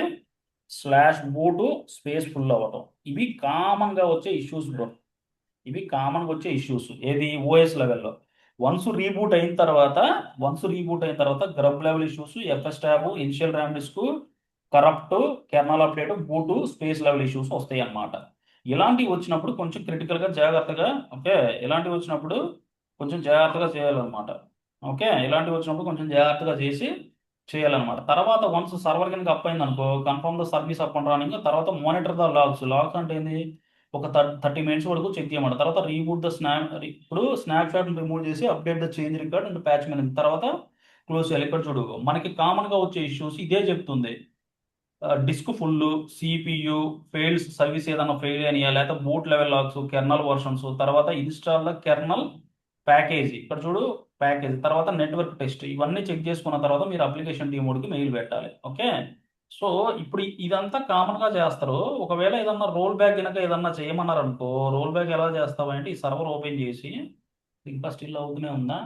స్లాష్ బూట్ స్పేస్ ఫుల్ అవ్వటం, ఇవి కామన్గా వచ్చే ఇష్యూస్ బ్రో. ఇవి కామన్గా వచ్చే ఇష్యూస్ ఏది ఓఎస్ లెవెల్లో. వన్స్ రీబూట్ అయిన తర్వాత grub level issues, FS tab, initial RAM disk corrupt, kernel update, boot space level issues వస్తాయి అన్నమాట. ఇలాంటివి వచ్చినప్పుడు కొంచెం క్రిటికల్గా జాగ్రత్తగా, ఓకే, ఇలాంటివి వచ్చినప్పుడు కొంచెం జాగ్రత్తగా చేయాలన్నమాట. ఓకే, ఇలాంటివి వచ్చినప్పుడు కొంచెం జాగ్రత్తగా చేయాలన్నమాట. తర్వాత వన్స్ సర్వర్ కనుక అప్ అయింది అనుకో, confirm the service up and running. తర్వాత మానిటర్ ద లాగ్స్ అంటే ఏంది, ఒక 30 మినిట్స్ వరకు చెక్ చేయమంట. తర్వాత రీబూట్ ద ఇప్పుడు స్నాప్ షాట్ రిమూవ్ చేసి update the change record and patch మీద తర్వాత క్లోజ్ చేయాలి. ఇక్కడ చూడు, మనకి కామన్గా వచ్చే ఇష్యూస్ ఇదే చెప్తుంది. Disk full, CPU fails, service ఏదైనా ఫెయిల్ అయినా, లేకపోతే boot level logs, kernel versions, తర్వాత ఇన్స్టాల్ ద కెర్నల్ ప్యాకేజీ. ఇక్కడ చూడు ప్యాకేజ్, తర్వాత నెట్వర్క్ టెస్ట్, ఇవన్నీ చెక్ చేసుకున్న తర్వాత మీరు అప్లికేషన్ టీమోడికి మెయిల్ పెట్టాలి. ఓకే, సో ఇప్పుడు ఇదంతా కామన్గా చేస్తారు. ఒకవేళ ఏదన్నా రోల్ బ్యాక్ కనుక ఏదన్నా చేయమన్నారు అనుకో, రోల్ బ్యాక్ ఎలా చేస్తావంటే ఈ సర్వర్ ఓపెన్ చేసి, ఇంకా స్టిల్ అవుతూనే ఉందా,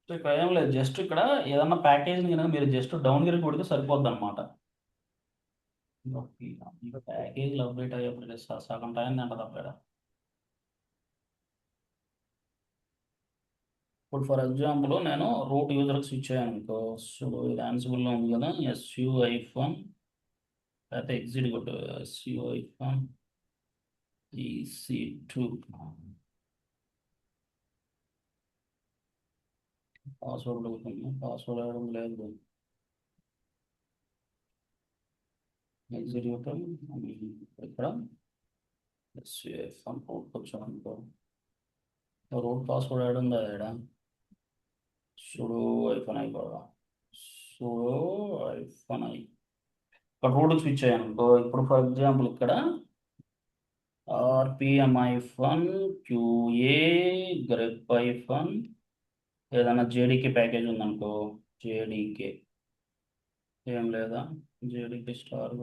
సో ఇక్కడ ఏం లేదు, జస్ట్ ఇక్కడ ఏదన్నా ప్యాకేజ్ కనుక మీరు జస్ట్ డౌన్ గ్రేడ్ కొడితే సరిపోద్ది అనమాట. ఈ ప్యాకేజ్లు అప్డేట్ అయ్యేప్పటికి సగం టైం తింటది అక్కడ. ఇప్పుడు ఫర్ ఎగ్జాంపుల్ నేను రూట్ యూజర్కి స్విచ్ అయ్యాను అనుకో. సో ఇది ఆన్సిబుల్లో ఉంది కదా, SU-1 లేకపోతే ఎగ్జిట్ కొట్టు, SU-1 EC2 పాస్వర్డ్ అవుతుంది, పాస్వర్డ్ అవడం లేదు. ఎగ్జిట్ కొట్టు, ఇక్కడ SU-1 రూట్ వచ్చాను అనుకో. రూట్ పాస్వర్డ్ యాడ్ ఉందా ఇక్కడ? సుడో -i కూడా, సుడో -i. ఇక్కడ రూట్ స్విచ్ అయ్యాను అనుకో. ఇప్పుడు ఫర్ ఎగ్జాంపుల్ ఇక్కడ RPM-1 QA grep-1 ఏదైనా JDK ప్యాకేజ్ ఉందనుకో, JDK ఏం లేదా, JDK స్టార్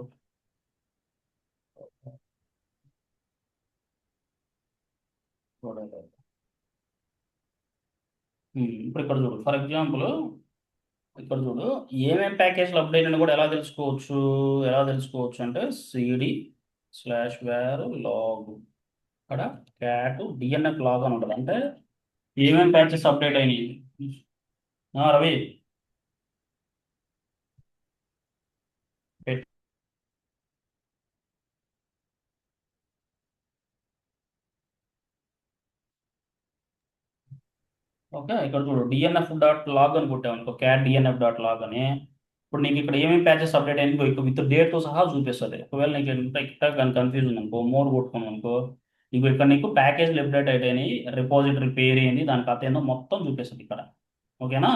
ఇప్పుడు ఇక్కడ చూడు ఫర్ ఎగ్జాంపుల్, ఇక్కడ చూడు ఏమేం ప్యాకేజ్లు అప్డేట్ అని కూడా ఎలా తెలుసుకోవచ్చు అంటే cd/var log, ఇక్కడ cat dnf log అని ఉంటుంది. అంటే ఏమేం ప్యాచెస్ అప్డేట్ అయినాయి. రవి ఓకే, ఇక్కడ చూడు dnf.log అని కొట్టావు అనుకో, cat dnf.log అని. ఇప్పుడు నీకు ఇక్కడ ఏమేమి ప్యాచెస్ అప్డేట్ అయినా విత్ డేట్తో సహా చూపిస్తుంది. ఒకవేళ నీకు ఇక్కడ కానీ కన్ఫ్యూజ్ ఉంది అనుకో, మోర్ కొట్టుకున్నావు అనుకో, నీకు ఇక్కడ నీకు ప్యాకేజ్లు అప్డేట్ అయినాయి, రిపాజిటరీ పేరు ఏంది, దాని కథ ఏందో మొత్తం చూపిస్తుంది ఇక్కడ. ఓకేనా,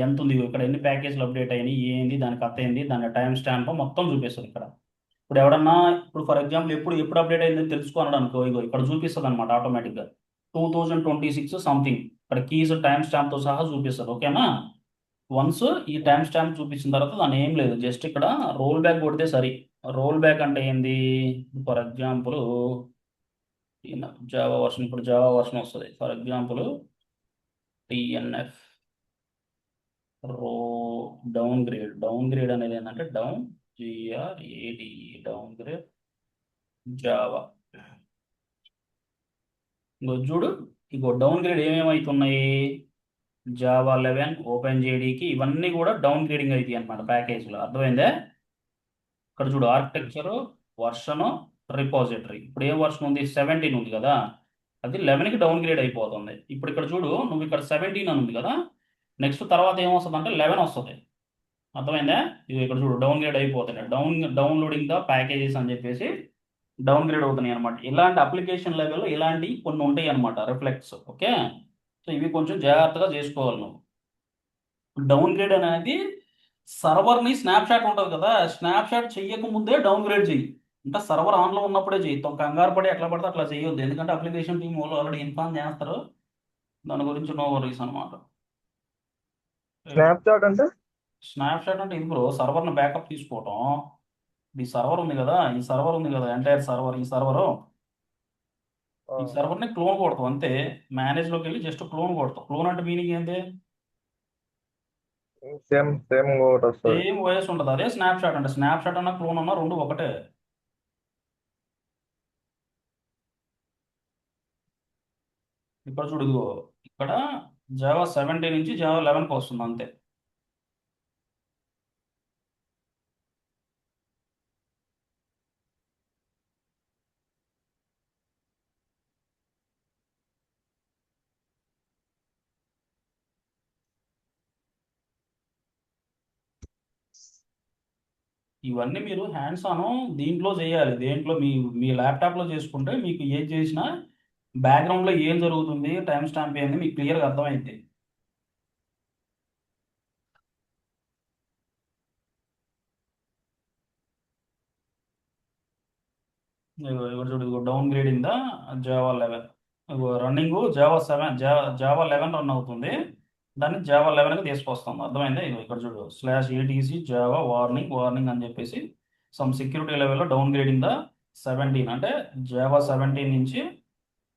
ఎంత ఉంది ఇక్కడ, ఎన్ని ప్యాకేజ్లు అప్డేట్ అయినాయి, ఏంది దాని కథ ఏంది, దాని టైం స్టాంప్ మొత్తం చూపిస్తుంది ఇక్కడ. ఇప్పుడు ఎవడన్నా ఇప్పుడు ఫర్ ఎగ్జాంపుల్ ఎప్పుడు అప్డేట్ అయింది తెలుసుకోవాలి అనుకో, ఇగో ఇక్కడ చూపిస్తుంది అనమాట ఆటోమేటిక్గా 2026 సంథింగ్. ఇక్కడ కీస్ టైం స్టాంప్తో సహా చూపిస్తుంది. ఓకేనా, వన్స్ ఈ టైం స్టాంప్ చూపించిన తర్వాత దాని ఏం లేదు, జస్ట్ ఇక్కడ రోల్ బ్యాక్ కొడితే సరి. రోల్ బ్యాక్ అంటే ఏంది, ఫర్ ఎగ్జాంపుల్ జావా వర్షన్, ఇప్పుడు జావా వర్షన్ వస్తుంది. For example TNF down grade అనేది ఏంటంటే GRADE డౌన్ గ్రేడ్ జావా. ఇంకో చూడు, ఇంకో డౌన్ గ్రేడ్ ఏమేమవుతున్నాయి, జావా 11 OpenJDకి ఇవన్నీ కూడా డౌన్ గ్రేడింగ్ అవుతాయి అనమాట ప్యాకేజ్లో. అర్థమైందే, ఇక్కడ చూడు ఆర్కిటెక్చరు, వర్షను, రిపాజిటరీ. ఇప్పుడు ఏ వర్షన్ ఉంది, 17 ఉంది కదా, అది 11కి డౌన్ గ్రేడ్ అయిపోతుంది. ఇప్పుడు ఇక్కడ చూడు, నువ్వు ఇక్కడ 17 అని ఉంది కదా, నెక్స్ట్ తర్వాత ఏమొస్తుంది అంటే 11 వస్తుంది. అర్థమైందా, ఇది ఇక్కడ చూడు డౌన్ గ్రేడ్ అయిపోతుంది. డౌన్లోడింగ్ ద ప్యాకేజెస్ అని చెప్పేసి డౌన్ గ్రేడ్ అవుతున్నాయి అనమాట. ఇలాంటి అప్లికేషన్ లెవెల్లో ఇలాంటి కొన్ని ఉంటాయి అనమాట రిఫ్లెక్ట్స్. ఓకే, సో ఇవి కొంచెం జాగ్రత్తగా చేసుకోవాలి నువ్వు. డౌన్ గ్రేడ్ అనేది సర్వర్ని స్నాప్షాట్ ఉంటుంది కదా, స్నాప్షాట్ చెయ్యక ముందే డౌన్ గ్రేడ్ చెయ్యి. అంటే సర్వర్ ఆన్లో ఉన్నప్పుడే చెయ్యి, కంగారు పడి ఎట్లా పడితే అట్లా చేయొద్దు. ఎందుకంటే అప్లికేషన్ టీమ్ వాళ్ళు ఆల్రెడీ ఇన్ఫార్మ్ చేస్తారు, దాని గురించి నో వరీస్ అనమాట. స్నాప్చాట్ అంటే స్నాప్షాట్ అంటే ఇది బ్రో, సర్వర్ని బ్యాకప్ తీసుకోవటం. ఈ సర్వర్ ఉంది కదా, ఎంటైర్ సర్వర్, ఈ సర్వర్ని క్లోన్ కొడతాం అంతే. మేనేజ్లోకి వెళ్ళి జస్ట్ క్లోన్ కొడతాం. క్లోన్ అంటే మీనింగ్ ఏంటి, సేమ్ ఒకటి వస్తుంది. సేమ్ ఓఎస్ ఉంటుంది. అదే స్నాప్షాట్ అంటే, స్నాప్షాట్ అన్న క్లోన్ అన్న రెండు ఒకటే. ఇక్కడ చూడు, ఇదిగో ఇక్కడ జావా 17 నుంచి జావా 11కి వస్తుంది అంతే. ఇవన్నీ మీరు హ్యాండ్స్ ఆన్ దీంట్లో చేయాలి. దేంట్లో మీ ల్యాప్టాప్లో చేసుకుంటే మీకు ఏం చేసినా బ్యాక్గ్రౌండ్లో ఏం జరుగుతుంది, టైం స్టాంప్ ఏంది మీకు క్లియర్గా అర్థమైంది. ఇక్కడ చూడు, ఇదిగో డౌన్ గ్రేడింగ్ ద జావా 11, ఇదిగో రన్నింగ్ జావా 11 రన్ అవుతుంది, దాన్ని జావా 11కి తీసుకొస్తాం. అర్థమైందా, ఇదిగో ఇక్కడ చూడు /etc జావా వార్నింగ్ అని చెప్పేసి సమ్ సెక్యూరిటీ లెవెల్లో డౌన్ గ్రేడింగ్ ద 17, అంటే జావా 17 నుంచి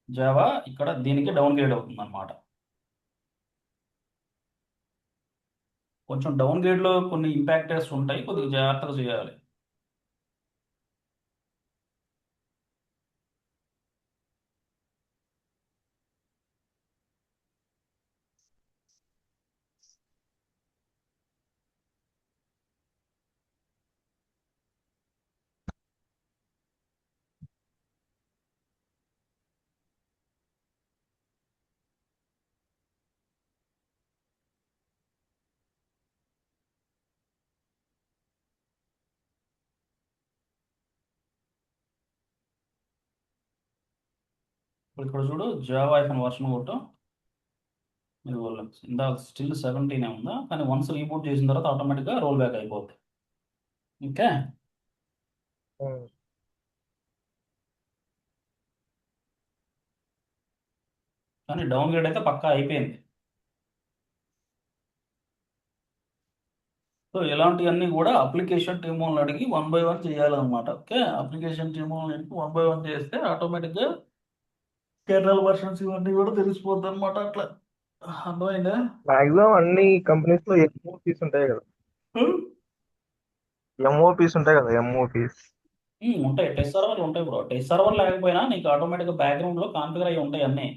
జావా ఇక్కడ దీనికి డౌన్ గ్రేడ్ అవుతుంది అనమాట. కొంచెం డౌన్ గ్రేడ్లో కొన్ని ఇంపాక్టర్స్ ఉంటాయి, కొద్దిగా జాగ్రత్తగా చేయాలి. ఇప్పుడు ఇక్కడ చూడు, జావా ఐఫోన్ వర్షన్ కొట్టు. ఇది ఇందాక స్టిల్ 17 ఉందా, కానీ వన్స్ రీబూట్ చేసిన తర్వాత ఆటోమేటిక్గా రోల్ బ్యాక్ అయిపోద్ది. ఓకే. ఉమ్. కానీ డౌన్ గ్రేడ్ అయితే పక్కా అయిపోయింది. సో ఇలాంటివన్నీ కూడా అప్లికేషన్ టీమ్ వాళ్ళని అడిగి 1 by 1 చేయాలన్నమాట. ఓకే, అప్లికేషన్ టీమ్ వాళ్ళని అడిగి 1 by 1 చేస్తే ఆటోమేటిక్గా కెర్నల్ వర్షన్స్ ఇవన్నీ కూడా తెలిసిపోద్ది అనమాట. అట్లా అర్థమైందా? మాక్సిమం అన్ని కంపెనీస్ లో ఎంఓపీస్ ఉంటాయి కదా. ఎంఓపీస్ ఉంటాయి కదా, ఎంఓపీస్. ఉంటాయి, టెస్ట్ సర్వర్లు ఉంటాయి బ్రో. టెస్ట్ సర్వర్ లేకపోయినా నీకు ఆటోమేటిక్గా బ్యాక్గ్రౌండ్లో కాన్ఫిగర్ అయ్యి ఉంటాయి అన్నీ.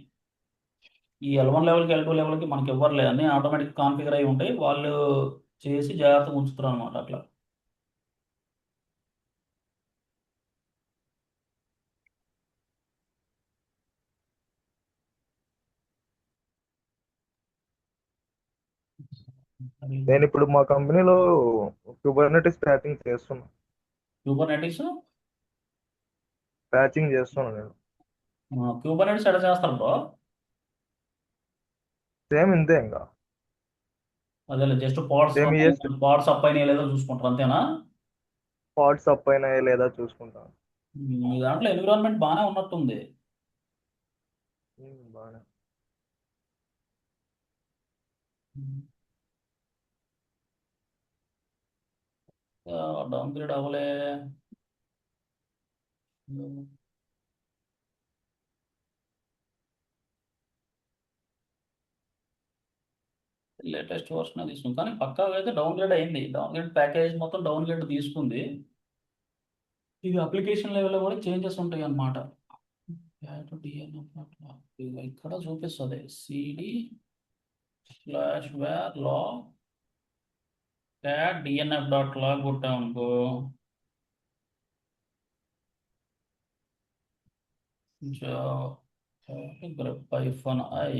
ఈ L1 లెవెల్కి L2 లెవెల్కి మనకి ఇవ్వరులేదు, అన్నీ ఆటోమేటిక్ కాన్ఫిగర్ అయ్యి ఉంటాయి. వాళ్ళు చేసి జాగ్రత్తగా ఉంచుతారు అనమాట. అట్లా నేను ఇప్పుడు మా కంపెనీలో కుబర్నెటిస్ క్యూబర్నెటిక్స్ ప్యాచింగ్ చేస్తున్నాను నేను. క్యూబర్నెటిక్స్ ఎక్కడ చేస్తారు బ్రో? సేమ్ ఇంతే ఇంకా. అదే just pods same pods up అయినా లేదో చూసుకుంటారు అంతేనా? పార్ట్స్ అప్ అయినాయా లేదా చూసుకుంటాను. మీ దాంట్లో ఎన్విరాన్మెంట్ బాగానే ఉన్నట్టుంది. బాగానే. డౌన్ గ్రేడ్ అవ్వలే. లేటెస్ట్ వర్షన్ తీసుకుంది, కానీ పక్కాగా అయితే డౌన్ గ్రేడ్ అయింది. డౌన్ గ్రేడ్ ప్యాకేజ్ మొత్తం డౌన్ గ్రేడ్ తీసుకుంది. ఇది అప్లికేషన్ లెవెల్లో కూడా చేంజెస్ ఉంటాయి అన్నమాట. ఇక్కడ చూపిస్తుంది CD slash var log DNF dot log కొట్టాం అనుకో, పైఫాన్ ఐ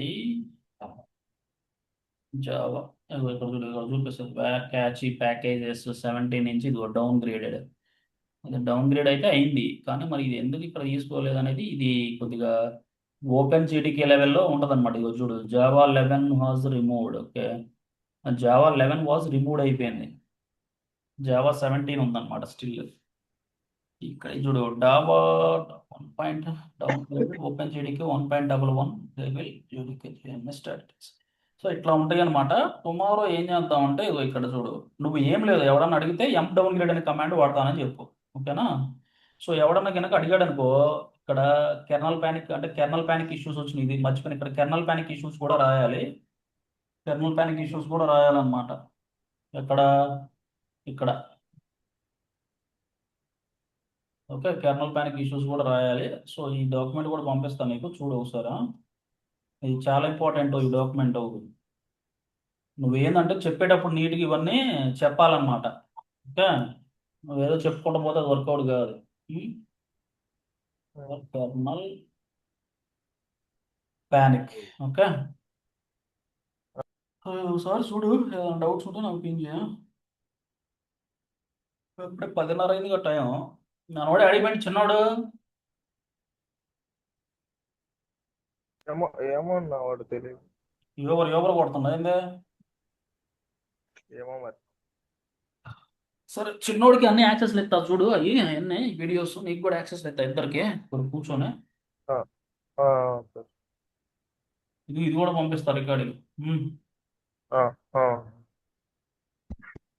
జావా ఇక్కడ చూపిస్తుంది క్యాచీ ప్యాకేజెస్ 17 నుంచి ఇది డౌన్ గ్రేడెడ్. అది డౌన్ గ్రేడ్ అయితే అయింది, కానీ మరి ఇది ఎందుకు ఇక్కడ తీసుకోలేదు అనేది ఇది కొద్దిగా ఓపెన్ జీటీకే లెవెల్లో ఉంటుంది అనమాట. ఇదిగో చూడు, Java 11 was removed. Okay, Java 11 was removed అయిపోయింది. జావా 17 ఉందన్నమాట స్టిల్. ఇక్కడ చూడు, డాబా 1 down grade, open GDK 1.11 level GDK statics. So ఇట్లా ఉంటాయి అనమాట. టుమారో ఏం చేద్దామంటే ఇగో ఇక్కడ చూడు, నువ్వు ఏం లేదు, ఎవడన్నా అడిగితే ఎం డౌన్ గ్రేడ్ అనే కమాండ్ వాడతానని చెప్పు. ఓకేనా? సో ఎవడన్నా కనుక అడిగాడు అనుకో, ఇక్కడ కెర్నల్ ప్యానిక్ అంటే కెర్నల్ ప్యానిక్ ఇష్యూస్ వచ్చినాయి, ఇది మర్చిపోయిన, ఇక్కడ కెర్నల్ ప్యానిక్ ఇష్యూస్ కూడా రాయాలి. కెర్నల్ ప్యానిక్ ఇష్యూస్ కూడా రాయాలన్నమాట. ఎక్కడ? ఇక్కడ. ఓకే, కెర్నల్ ప్యానిక్ ఇష్యూస్ కూడా రాయాలి. సో ఈ డాక్యుమెంట్ కూడా పంపిస్తాను నీకు, చూడు ఒకసారి. ఇది చాలా ఇంపార్టెంట్ ఈ డాక్యుమెంట్. నువ్వేందంటే చెప్పేటప్పుడు నీట్గా ఇవన్నీ చెప్పాలన్నమాట. ఓకే, నువ్వేదో చెప్పుకుంటూ పోతే అది వర్కౌట్ కాదు. Kernel panic. ఓకే, ఒకసారి చూడు, ఏదైనా డౌట్స్ ఉంటే నాకు పింగ్ చేయ. ఇప్పుడే 10:30 అయింది టైం. నానోడే అడిగిపోయింది చిన్నోడు. ఏమో ఏమో నా వాడు తెలియదు. ఎవరు కొడుతున్నా ఏందే? ఏమో మరి. సరే, చిన్నోడికి అన్ని యాక్సెస్లు ఇస్తా చూడు, అవి అన్ని వీడియోస్ నీకు కూడా యాక్సెస్ ఇస్తా ఇద్దరికి, ఇప్పుడు కూర్చొని. ఆ, ఆ, సరే. ఇది కూడా పంపిస్తా రికార్డింగ్. ఆ, ఆ.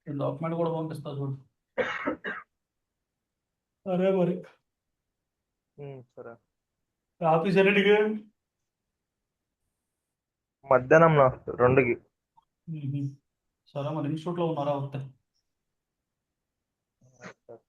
ఈ డాక్యుమెంట్ కూడా పంపిస్తా చూడు. అరే మరి సరే. ఆఫీస్ ఎన్నిటికి? మధ్యాహ్నం 2కి. సరే మరి ఇన్స్టిట్యూట్లో ఉన్నారా వస్తే సరే